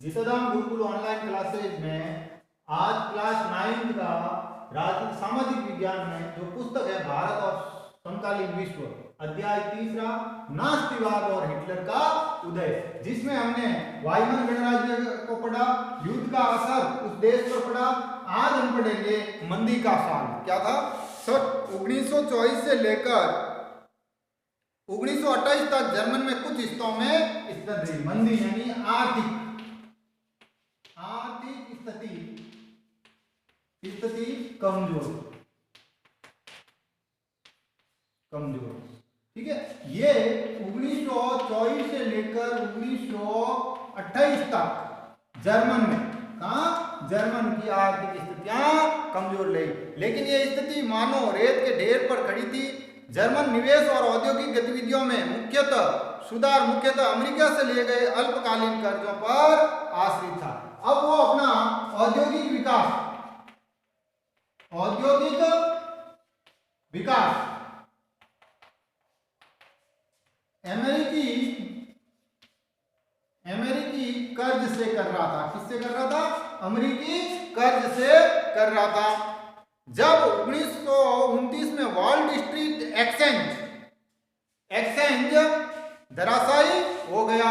जितदाम Gurukul online classes में आज class 9 का राजनीति सामाजिक विज्ञान में जो पुस्तक है भारत और समकालीन विश्व अध्याय 3 नास्तिवाद और हिटलर का उदय, जिसमें हमने वाइमन गणराज्य को पढ़ा, युद्ध का असर उस देश पर पढ़ा। आज हम पढ़ेंगे मंदी का साल। क्या था सर? 1924 से लेकर 1928 तक जर्मन में कुछ हिस्सों में स्थिति मंदी यानी आर्थिक स्थिति कमजोर। ठीक है, ये 1924 से लेकर 1928 तक जर्मन में जर्मन की आर्थिक स्थितियां कमजोर रही, लेकिन ये स्थिति मानो रेत के ढेर पर खड़ी थी। जर्मन निवेश और औद्योगिक गतिविधियों में मुख्यतः अमेरिका से लिए गए अल्पकालीन कर्जों पर आश्रित था। अब वो अपना औद्योगिक विकास अमेरिकी कर्ज से कर रहा था। किससे कर रहा था? अमेरिकी कर्ज से कर रहा था। जब 1929 में वॉल स्ट्रीट एक्सचेंज धराशायी हो गया।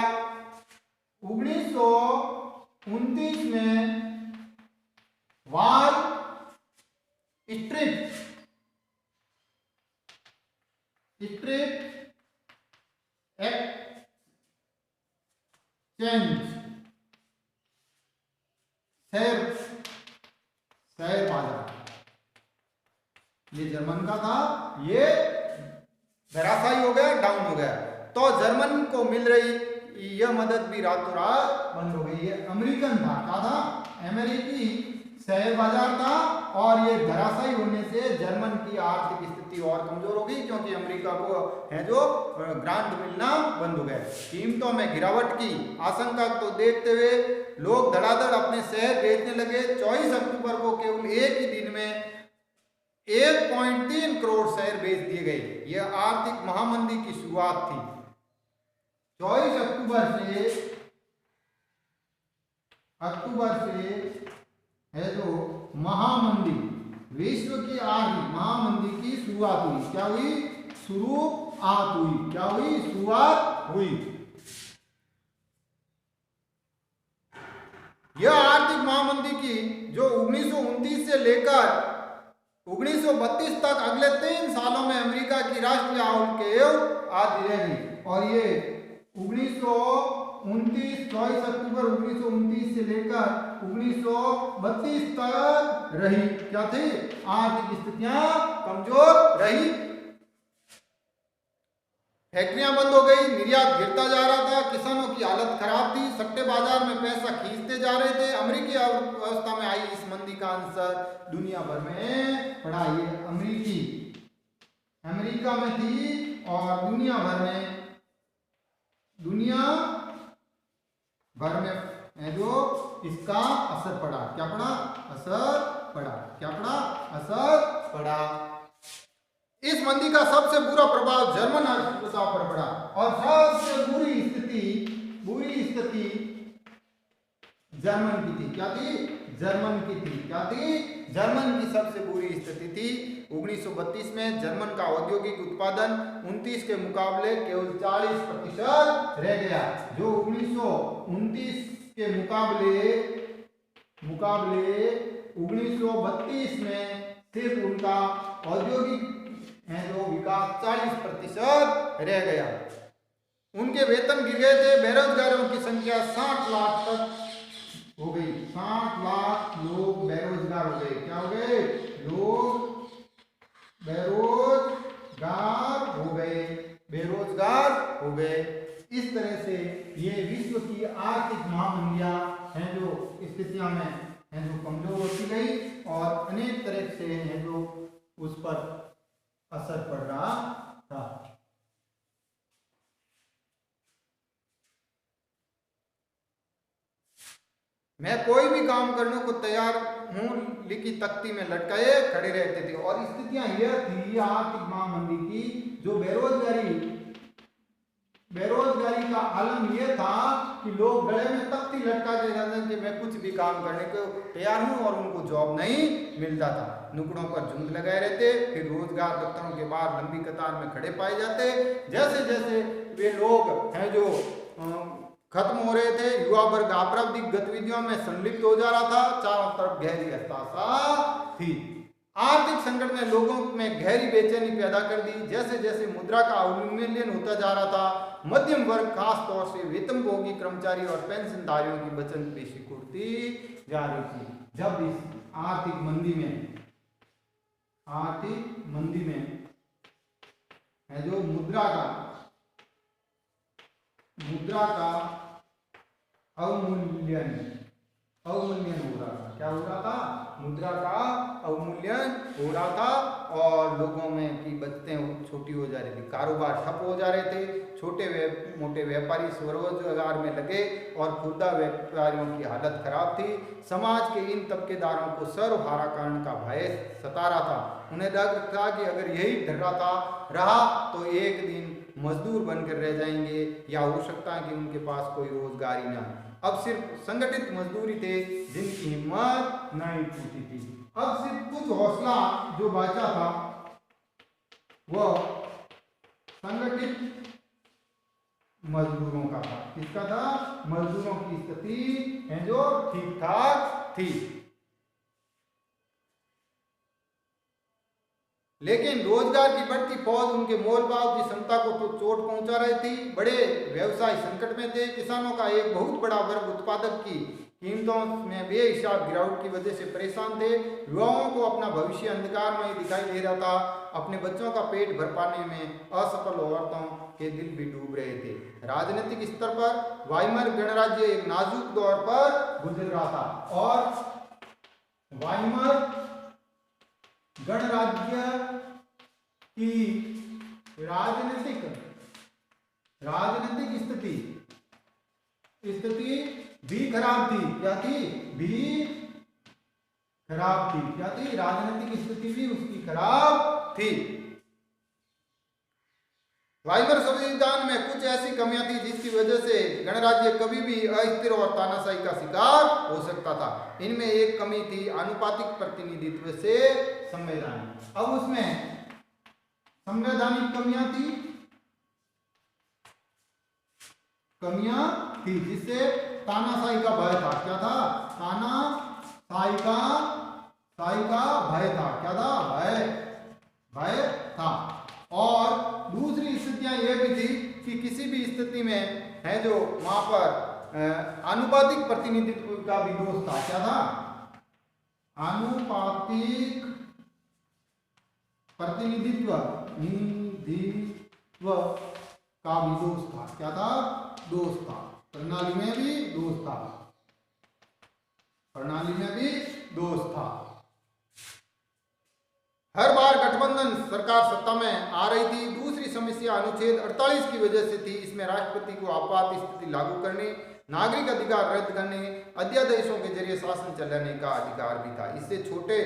1929 में वॉल स्ट्रीट एक्सचेंज शेयर बाजार, ये जर्मन का था, ये धराशायी हो गया, डाउन हो गया। तो जर्मन को मिल रही यह मदद भी रातों रात बंद हो गई। ये अमेरिकन था, क्या था? अमेरिकी शेयर बाजार था, और ये धराशायी होने से जर्मन की आर्थिक स्थिति और कमजोर हो गई, क्योंकि अमेरिका को है जो ग्रांट मिलना बंद हो गए। कीमतों में गिरावट की आशंका को देखते हुए लोग धड़ाधड़ अपने शेयर बेचने लगे। 24 अक्टूबर को केवल एक ही दिन में 1.3 करोड़ शेयर बेच दिए गए। यह आर्थिक महामंदी की शुरुआत थी। 24 अक्टूबर से है जो महामंदी, विश्व की आर्थिक महामंदी की शुरुआत हुई। क्या हुई? शुरुआत हुई। यह आर्थिक महामंदी की जो 1929 से लेकर 1932 तक अगले 3 सालों में अमेरिका की राष्ट्रीय आय के आधी रही, और ये 24 अक्टूबर 1929 से लेकर 1932 तक रही। क्या थी? आर्थिक स्थितियां कमजोर रही। फैक्ट्रियां बंद हो गई, निर्यात गिरता जा रहा था, किसानों की हालत खराब थी, सट्टे बाजार में पैसा खींचते जा रहे थे। अमेरिकी अर्थव्यवस्था में आई इस मंदी का असर दुनिया भर में पड़ा। ये अमेरिका में थी, और दुनिया भर में जो इसका असर पड़ा। क्या पड़ा? असर पड़ा। इस मंदी का सबसे बुरा प्रभाव जर्मन अर्थव्यवस्था पर पड़ा, और सबसे बुरी स्थिति जर्मन की थी। क्या थी? जर्मन की सबसे बुरी स्थिति थी। 1932 में जर्मन का औद्योगिक उत्पादन 29 के मुकाबले केवल 40% रह गया। जो 1929 के मुकाबले 1932 में सिर्फ उनका औद्योगिक है जो विकास 40% रह गया। उनके वेतन गिर गए थे। बेरोजगारों की संख्या 60 लाख तक हो गई। 60 लाख लोग बेरोजगार हो गए। क्या हो गए? लोग बेरोजगार हो गए। इस तरह से ये विश्व की आर्थिक महामंदियां हैं जो स्थितियां में हैं जो कमजोर होती गई, और अनेक तरह से हैं जो उस पर असर पड़ रहा था। मैं कोई भी काम करने को तैयार हूं लिखी तख्ती में लटकाए खड़े रहते थे। और स्थितियां यह थी आर्थिक महामंदी की, जो बेरोजगारी बेरोजगारी का आलम यह था कि लोग गले में तख्ती लटका के रहते थे, मैं कुछ भी काम करने को तैयार हूं, और उनको जॉब नहीं मिलता था। नुकड़ों पर झुंड लगाए रहते, फिर रोजगार दफ्तरों के बाहर लंबी कतार में खड़े पाए जाते। जैसे जैसे वे लोग हैं जो खत्म हो रहे थे, युवा वर्ग आपराधिक गतिविधियों में संलिप्त हो जा रहा था, चारों तरफ गहरी हताशा थी। आर्थिक संकट ने लोगों में गहरी बेचैनी पैदा कर दी। जैसे जैसे मुद्रा का अवमूल्यन होता जा रहा था, मध्यम वर्ग, खास तौर से वेतनभोगी कर्मचारी और पेंशनधारियों की बचत भी सिकुड़ती जा रही थी। जब इस आर्थिक मंदी में है जो मुद्रा का अवमूल्यन हो रहा था। क्या हो रहा था? मुद्रा का अवमूल्यन हो रहा था, और लोगों में की बचतें छोटी हो जा रही थी, कारोबार ठप हो जा रहे थे, छोटे मोटे व्यापारी स्वरोजगार में लगे और खुदरा व्यापारियों की हालत खराब थी। समाज के इन तबकेदारों को सर्वहाराकरण का भय सता रहा था। उन्हें डर था कि अगर यही ढर्रा रहा तो एक दिन मजदूर बनकर रह जाएंगे, या हो सकता है कि उनके पास कोई रोजगार ही ना। अब सिर्फ संगठित मजदूरी थे जिनकी हिम्मत नहीं टूटी थी। अब सिर्फ कुछ हौसला जो बचा था वह संगठित मजदूरों का था। किसका था? मजदूरों की स्थिति है जो ठीक ठाक थी। लेकिन रोजगार की बढ़ती फौज उनके मोल भाव की क्षमता को तो चोट पहुंचा रही थी। बड़े व्यवसाय संकट में थे। किसानों का एक बहुत बड़ा वर्ग उत्पादक की कीमतों में बेहिसाब गिरावट की वजह से परेशान थे। युवाओं को अपना भविष्य अंधकार में दिखाई दे रहा था। अपने बच्चों का पेट भर पाने में असफल औरतों के दिल भी डूब रहे थे। राजनीतिक स्तर पर वाइमर गणराज्य एक नाजुक दौर पर गुजर रहा था, और वाइमर गणराज्य की राजनीतिक स्थिति भी खराब थी। क्या थी? खराब थी। क्या थी? राजनीतिक स्थिति भी उसकी खराब थी। वाइमर संविधान में कुछ ऐसी कमियां थी जिसकी वजह से गणराज्य कभी भी अस्थिर और तानाशाही का शिकार हो सकता था। इनमें एक कमी थी अनुपातिक प्रतिनिधित्व से संवैधानिक। अब उसमें संवैधानिक कमियां थी जिससे तानाशाही का भय था। क्या था? तानाशाही का भय था। क्या था? भय था। और दूसरी स्थितियां यह भी थी कि किसी भी स्थिति में है जो वहां पर अनुपातिक प्रतिनिधित्व का भी दोष था। क्या था? अनुपातिक प्रतिनिधित्व का भी दोष था। क्या था? दोष था। प्रणाली में भी दोष था। हर बार गठबंधन सरकार सत्ता में आ रही थी। दूसरी समस्या अनुच्छेद 48 की वजह से थी। इसमें राष्ट्रपति को आपात स्थिति लागू करने, नागरिक अधिकार रद्द करने, अध्यादेशों के जरिए शासन चलाने का अधिकार भी था। इससे छोटे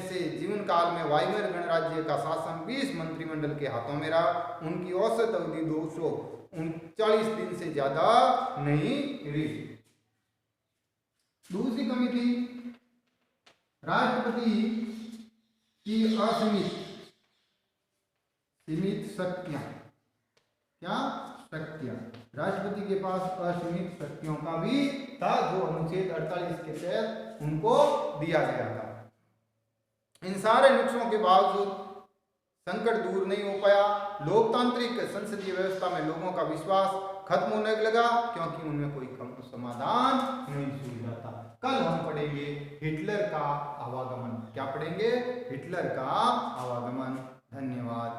से जीवन काल में वाइमर गणराज्य का शासन 20 मंत्रिमंडल के हाथों में रहा। उनकी औसत अवधि 239 दिन से ज्यादा नहीं रही। दूसरी कमी थी राष्ट्रपति की सीमित शक्तियां। क्या? शक्तियां। राष्ट्रपति के पास असीमित शक्तियों का भी था जो अनुच्छेद 48 के तहत उनको दिया गया था। इन सारे नुकसों के बावजूद संकट दूर नहीं हो पाया। लोकतांत्रिक संसदीय व्यवस्था में लोगों का विश्वास खत्म होने लगा क्योंकि उनमें कोई समाधान नहीं सुलझा था। कल हम पढ़ेंगे हिटलर का आवागमन। क्या पढ़ेंगे? हिटलर का आवागमन। धन्यवाद।